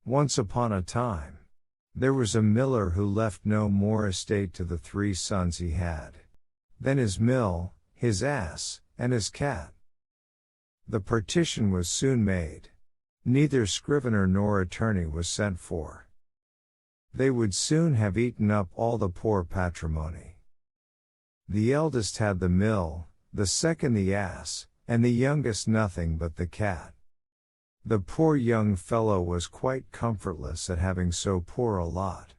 Once upon a time, there was a miller who left no more estate to the 3 sons he had than his mill, his ass, and his cat. The partition was soon made. Neither scrivener nor attorney was sent for. They would soon have eaten up all the poor patrimony. The eldest had the mill, the second the ass, and the youngest nothing but the cat. The poor young fellow was quite comfortless at having so poor a lot.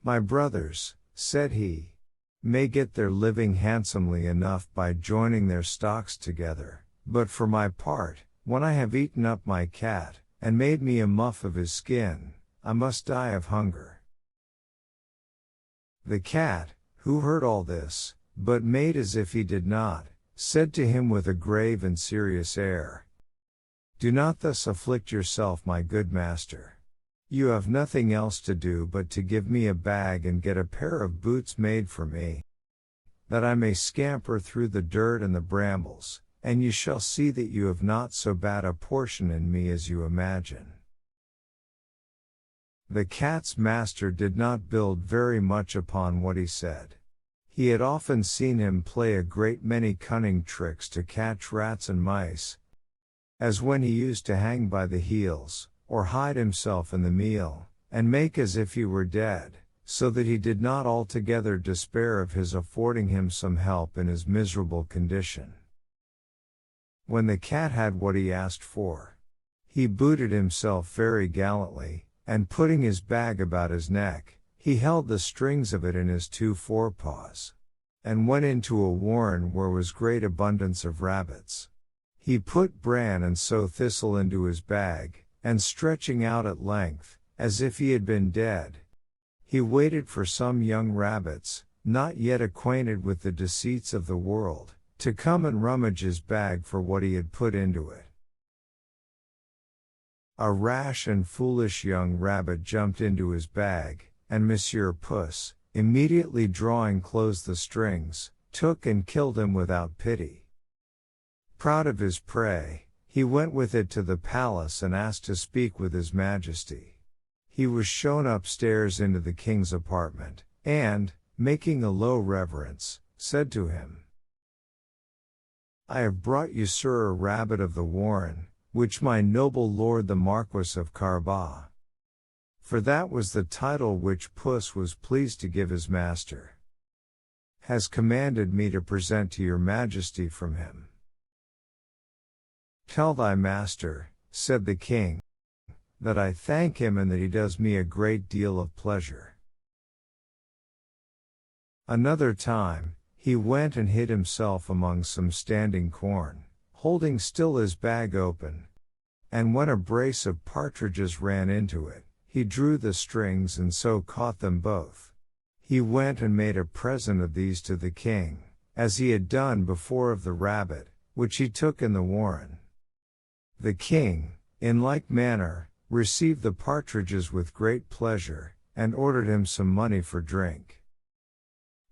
"My brothers," said he, "may get their living handsomely enough by joining their stocks together, but for my part, when I have eaten up my cat, and made me a muff of his skin, I must die of hunger." The cat, who heard all this, but made as if he did not, said to him with a grave and serious air, "Do not thus afflict yourself, my good master. You have nothing else to do but to give me a bag and get a pair of boots made for me, that I may scamper through the dirt and the brambles, and you shall see that you have not so bad a portion in me as you imagine." The cat's master did not build very much upon what he said. He had often seen him play a great many cunning tricks to catch rats and mice, as when he used to hang by the heels, or hide himself in the meal, and make as if he were dead, so that he did not altogether despair of his affording him some help in his miserable condition. When the cat had what he asked for, he booted himself very gallantly, and putting his bag about his neck, he held the strings of it in his 2 forepaws, and went into a warren where was great abundance of rabbits. He put bran and sow thistle into his bag, and stretching out at length, as if he had been dead, he waited for some young rabbits, not yet acquainted with the deceits of the world, to come and rummage his bag for what he had put into it. A rash and foolish young rabbit jumped into his bag, and Monsieur Puss, immediately drawing close the strings, took and killed him without pity. Proud of his prey, he went with it to the palace and asked to speak with His Majesty. He was shown upstairs into the king's apartment, and, making a low reverence, said to him, "I have brought you, sir, a rabbit of the warren, which my noble lord the Marquis of Carabas," for that was the title which Puss was pleased to give his master, "has commanded me to present to your Majesty from him." "Tell thy master," said the king, "that I thank him and that he does me a great deal of pleasure." Another time, he went and hid himself among some standing corn, holding still his bag open, and when a brace of partridges ran into it, he drew the strings and so caught them both. He went and made a present of these to the king, as he had done before of the rabbit, which he took in the warren. The king, in like manner, received the partridges with great pleasure, and ordered him some money for drink.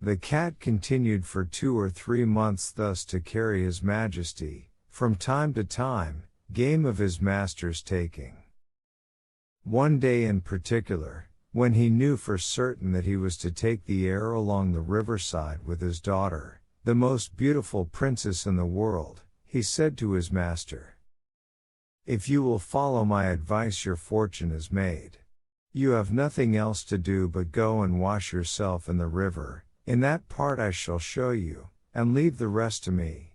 The cat continued for 2 or 3 months thus to carry His Majesty, from time to time, game of his master's taking. One day in particular, when he knew for certain that he was to take the air along the riverside with his daughter, the most beautiful princess in the world, he said to his master, "If you will follow my advice, your fortune is made. You have nothing else to do but go and wash yourself in the river, in that part I shall show you, and leave the rest to me."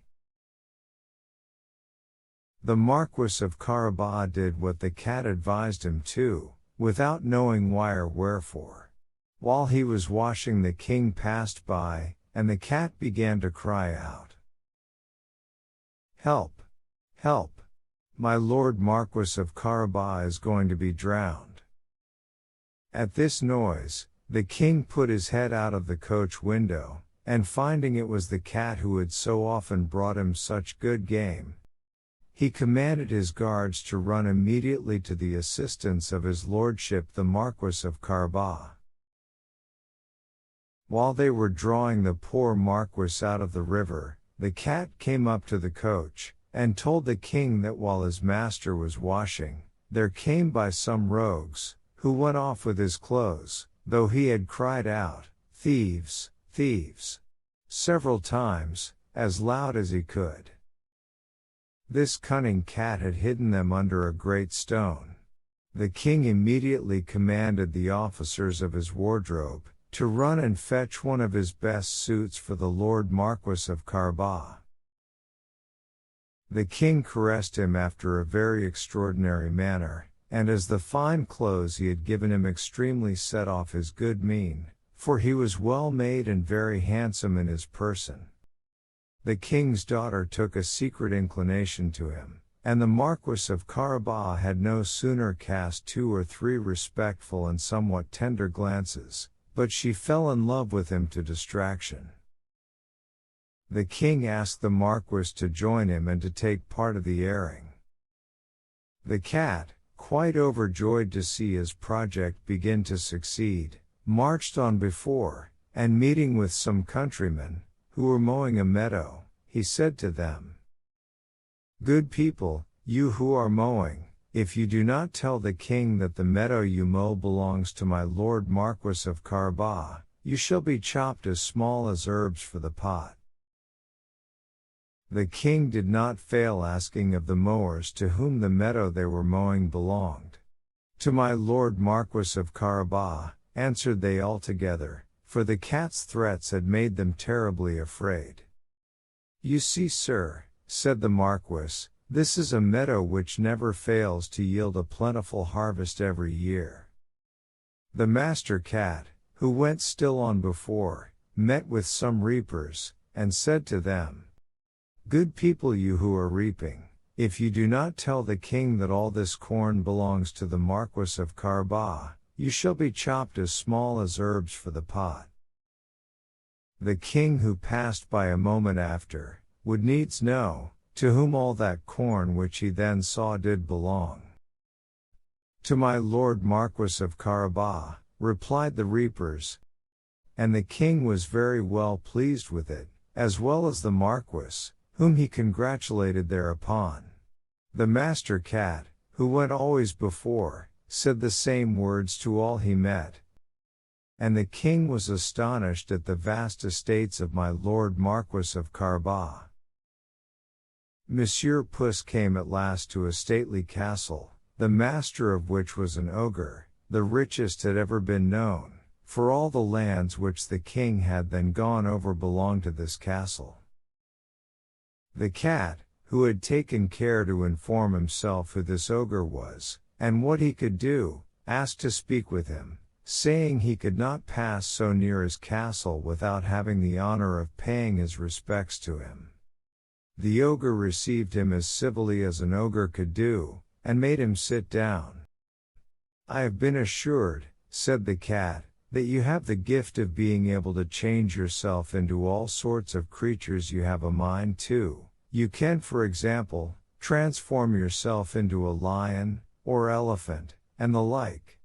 The Marquis of Carabas did what the cat advised him to, without knowing why or wherefore. While he was washing, the king passed by, and the cat began to cry out, "Help! Help! My Lord Marquis of Carabas is going to be drowned." At this noise, the king put his head out of the coach window, and finding it was the cat who had so often brought him such good game, he commanded his guards to run immediately to the assistance of his lordship the Marquis of Carabas. While they were drawing the poor Marquis out of the river, the cat came up to the coach, and told the king that while his master was washing, there came by some rogues, who went off with his clothes, though he had cried out, "Thieves, thieves!" several times, as loud as he could. This cunning cat had hidden them under a great stone. The king immediately commanded the officers of his wardrobe to run and fetch one of his best suits for the Lord Marquis of Carabas. The king caressed him after a very extraordinary manner, and as the fine clothes he had given him extremely set off his good mien, for he was well made and very handsome in his person. The king's daughter took a secret inclination to him, and the Marquis of Carabas had no sooner cast 2 or 3 respectful and somewhat tender glances, but she fell in love with him to distraction. The king asked the Marquis to join him and to take part of the airing. The cat, quite overjoyed to see his project begin to succeed, marched on before, and meeting with some countrymen, who were mowing a meadow, he said to them, "Good people, you who are mowing, if you do not tell the king that the meadow you mow belongs to my Lord Marquis of Carabas, you shall be chopped as small as herbs for the pot." The king did not fail asking of the mowers to whom the meadow they were mowing belonged. "To my Lord Marquis of Carabas," answered they all together, for the cat's threats had made them terribly afraid. "You see, sir," said the Marquis, "this is a meadow which never fails to yield a plentiful harvest every year." The master cat, who went still on before, met with some reapers, and said to them, "Good people, you who are reaping, if you do not tell the king that all this corn belongs to the Marquis of Carabas, you shall be chopped as small as herbs for the pot." The king, who passed by a moment after, would needs know, to whom all that corn which he then saw did belong. "To my Lord Marquis of Carabas," replied the reapers. And the king was very well pleased with it, as well as the Marquis, whom he congratulated thereupon. The master cat, who went always before, said the same words to all he met. And the king was astonished at the vast estates of my Lord Marquis of Carabas. Monsieur Puss came at last to a stately castle, the master of which was an ogre, the richest had ever been known, for all the lands which the king had then gone over belonged to this castle. The cat, who had taken care to inform himself who this ogre was, and what he could do, asked to speak with him, saying he could not pass so near his castle without having the honor of paying his respects to him. The ogre received him as civilly as an ogre could do, and made him sit down. "I have been assured," said the cat, "that you have the gift of being able to change yourself into all sorts of creatures you have a mind to. You can, for example, transform yourself into a lion, or elephant, and the like."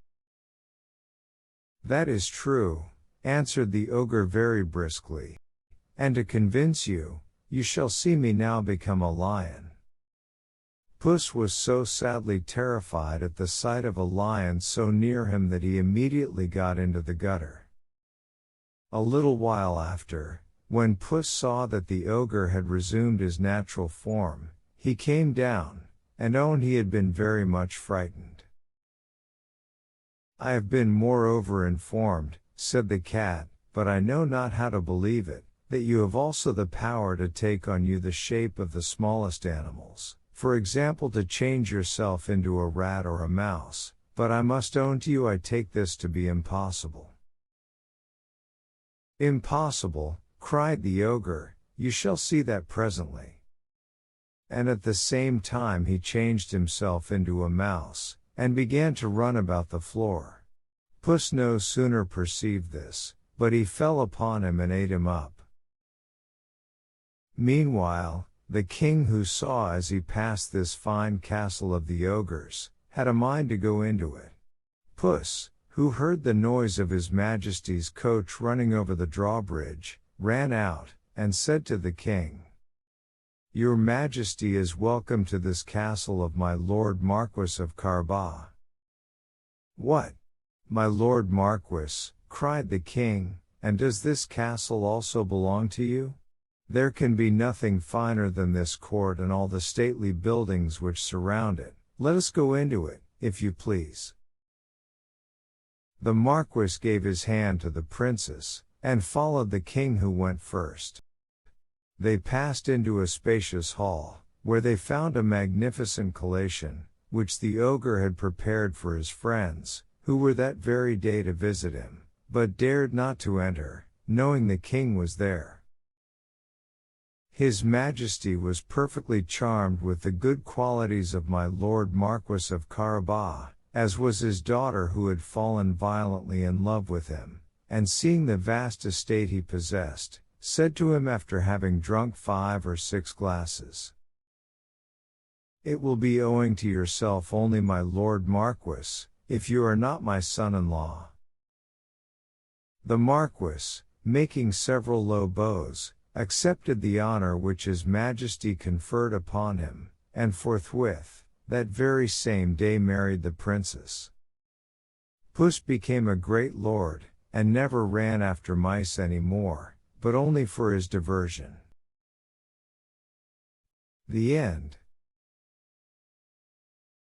"That is true," answered the ogre very briskly. "And to convince you, you shall see me now become a lion." Puss was so sadly terrified at the sight of a lion so near him that he immediately got into the gutter. A little while after, when Puss saw that the ogre had resumed his natural form, he came down, and owned he had been very much frightened. "I have been moreover informed," said the cat, "but I know not how to believe it, that you have also the power to take on you the shape of the smallest animals. For example, to change yourself into a rat or a mouse, but I must own to you I take this to be impossible." "Impossible," cried the ogre, "you shall see that presently." And at the same time he changed himself into a mouse, and began to run about the floor. Puss no sooner perceived this, but he fell upon him and ate him up. Meanwhile, the king, who saw as he passed this fine castle of the ogres, had a mind to go into it. Puss, who heard the noise of his majesty's coach running over the drawbridge, ran out, and said to the king, Your Majesty is welcome to this castle of my Lord Marquis of Carabas. What? My Lord Marquis, cried the king, and does this castle also belong to you? There can be nothing finer than this court and all the stately buildings which surround it. Let us go into it, if you please. The Marquis gave his hand to the princess, and followed the king who went first. They passed into a spacious hall, where they found a magnificent collation, which the ogre had prepared for his friends, who were that very day to visit him, but dared not to enter, knowing the king was there. His Majesty was perfectly charmed with the good qualities of my Lord Marquis of Carabas, as was his daughter who had fallen violently in love with him, and seeing the vast estate he possessed, said to him after having drunk 5 or 6 glasses, "It will be owing to yourself only, my Lord Marquis, if you are not my son-in-law." The Marquis, making several low bows, accepted the honor which his Majesty conferred upon him, and forthwith, that very same day married the princess. Puss became a great lord, and never ran after mice any more, but only for his diversion. The end.